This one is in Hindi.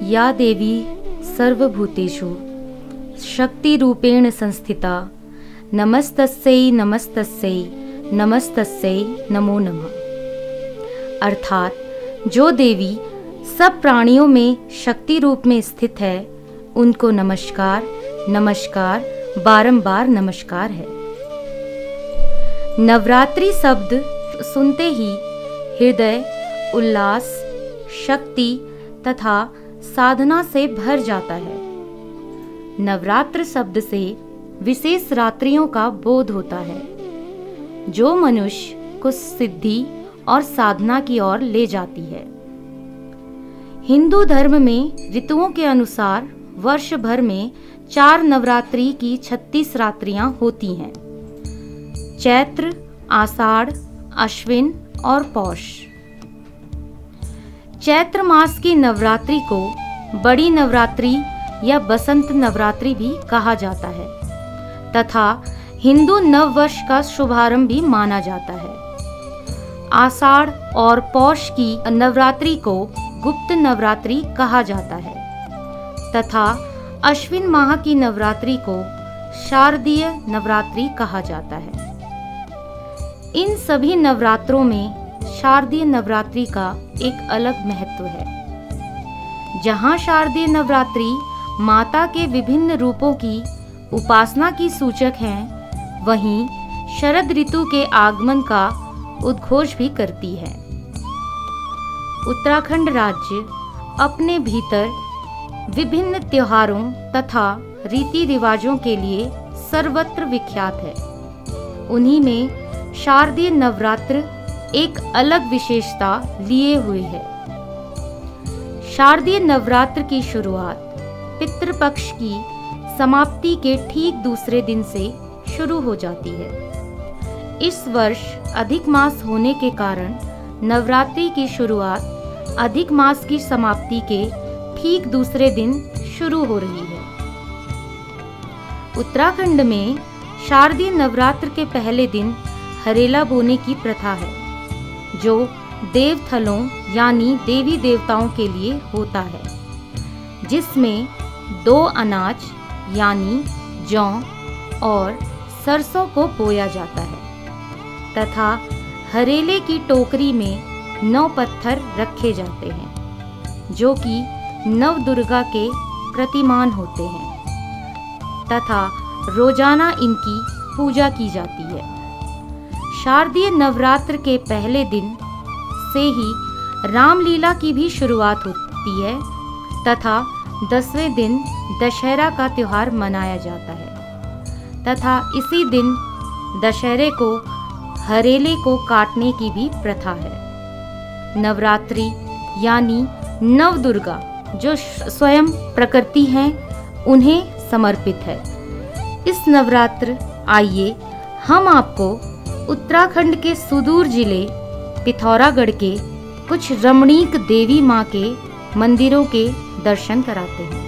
या देवी सर्वभूतेषु शक्तिरूपेण संस्थिता नमस्तस्यै नमस्तस्यै नमस्तस्यै नमो नमः। अर्थात जो देवी सब प्राणियों में शक्ति रूप में स्थित है, उनको नमस्कार नमस्कार बारंबार नमस्कार है। नवरात्रि शब्द सुनते ही हृदय उल्लास, शक्ति तथा साधना से भर जाता है। नवरात्र शब्द से विशेष रात्रियों का बोध होता है, जो मनुष्य को सिद्धि और साधना की ओर ले जाती है। हिंदू धर्म में ऋतुओं के अनुसार वर्ष भर में 4 नवरात्रि की 36 रात्रियां होती हैं: चैत्र, आषाढ़, अश्विन और पौष। चैत्र मास की नवरात्रि को बड़ी नवरात्रि या बसंत नवरात्रि भी कहा जाता है तथा हिंदू नव वर्ष का शुभारंभ भी माना जाता है। आषाढ़ और पौष की नवरात्रि को गुप्त नवरात्रि कहा जाता है तथा अश्विन माह की नवरात्रि को शारदीय नवरात्रि कहा जाता है। इन सभी नवरात्रों में शारदीय नवरात्रि का एक अलग महत्व है। जहाँ शारदीय नवरात्रि माता के विभिन्न रूपों की उपासना की सूचक हैं, वहीं शरद ऋतु के आगमन का उद्घोष भी करती है। उत्तराखंड राज्य अपने भीतर विभिन्न त्योहारों तथा रीति रिवाजों के लिए सर्वत्र विख्यात है। उन्हीं में शारदीय नवरात्र एक अलग विशेषता लिए हुए है। शारदीय नवरात्र की शुरुआत पितृपक्ष की समाप्ति के ठीक दूसरे दिन से शुरू हो जाती है। इस वर्ष अधिक मास होने के कारण नवरात्रि की शुरुआत अधिक मास की समाप्ति के ठीक दूसरे दिन शुरू हो रही है। उत्तराखंड में शारदीय नवरात्र के पहले दिन हरेला बोने की प्रथा है, जो देवथलों यानी देवी देवताओं के लिए होता है, जिसमें 2 अनाज यानी जौ और सरसों को बोया जाता है तथा हरेले की टोकरी में 9 पत्थर रखे जाते हैं, जो कि नव दुर्गा के प्रतिमान होते हैं तथा रोजाना इनकी पूजा की जाती है। शारदीय नवरात्र के पहले दिन से ही रामलीला की भी शुरुआत होती है तथा 10वें दिन दशहरा का त्योहार मनाया जाता है तथा इसी दिन दशहरे को हरेले को काटने की भी प्रथा है। नवरात्रि यानी नव दुर्गा जो स्वयं प्रकृति हैं, उन्हें समर्पित है। इस नवरात्र आइए हम आपको उत्तराखंड के सुदूर जिले पिथौरागढ़ के कुछ रमणीक देवी माँ के मंदिरों के दर्शन कराते हैं।